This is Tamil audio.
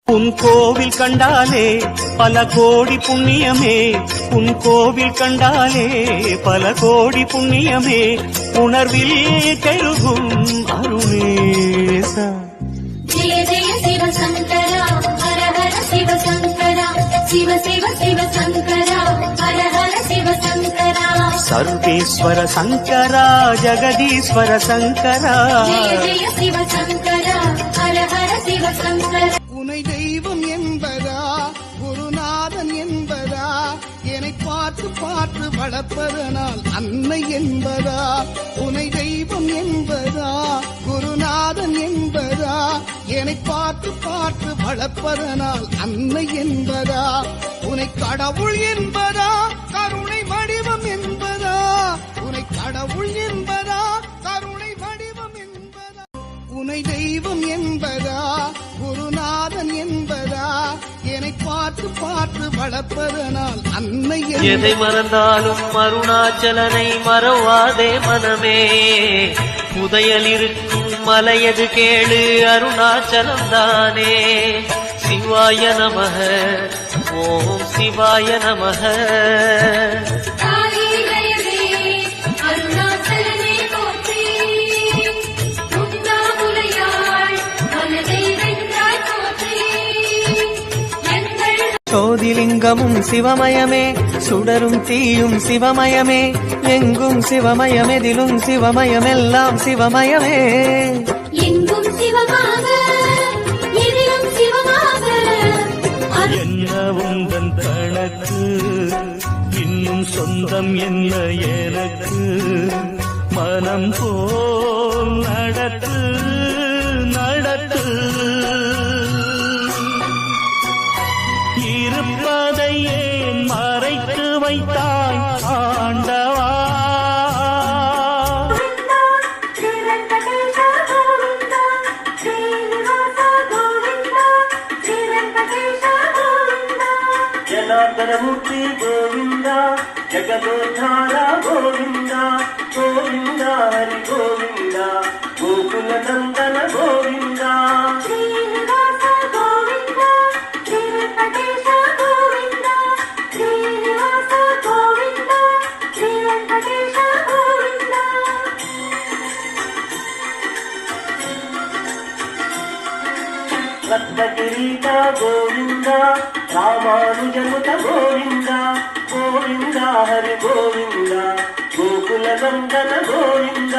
உன் கோவில் கண்டாலே பல கோடி புண்ணியமே, உன் கோவில் கண்டாலே பல கோடி புண்ணியமே, உணர்வில் பெருகும் அருணேசா. ஜெய ஜெய சிவ சங்கரா, ஹர ஹர சிவ சங்கரா, சிவ சிவ சிவ சங்கரா, ஹர ஹர சிவ சங்கரா. சர்வேஸ்வர சங்கரா, ஜெகதீஸ்வர சங்கரா, ஜெய ஜெய சிவ சங்கரா, ஹர ஹர சிவ சங்கரா. உனை தெய்வம் என்பதா, குருநாதன் என்பதா, என்னை பார்த்து பார்த்து வளர்ப்பதனால் அன்னை என்பதா. உனை தெய்வம் என்பதா, குருநாதன் என்பதா, என்னை பார்த்து பார்த்து வளர்ப்பதனால் அன்னை என்பதா. உனை கடவுள் என்பதா, கருணை வடிவம் என்பதா. உனை கடவுள் என்பதா, கருணை வடிவம் என்பதா. உனை தெய்வம் என்பதா, குருநாதன் என்பதா, என்னை பார்த்து பார்த்து வளர்ப்பதனால் அன்னை. எதை மறந்தாலும் அருணாச்சலனை மறவாதே மனமே, புதையல் இருக்கும் மலையது கேளு அருணாச்சலம் தானே. சிவாய நமக, ஓம் சிவாய நமக. சோதிலிங்கமும் சிவமயமே, சுடரும் தீயும் சிவமயமே, எங்கும் சிவமயமெதிலும் சிவமயமெல்லாம் சிவமயமே. எங்கும் சிவமாக, எதிலும் சிவமாக. என்ன உந்தன் கணக்கு, இன்னும் சொந்தம் என்ன எனக்கு, மனம் போல் நடத்து நடத்து. இருப்பதையே மறைத்து வைத்தாய் ஆண்டவா. ஜனார்தனமூர்த்தி கோவிந்தா, ஜெகதோத்தார கோவிந்தா, கோவிந்தா ஹரி கோவிந்தா, கோகுல நந்தன கோவிந்தா. రత్నకిరీట గోవింద, రామానుజనుత గోవింద, గోవింద హరి గోవింద, గోకుల నందన గోవింద.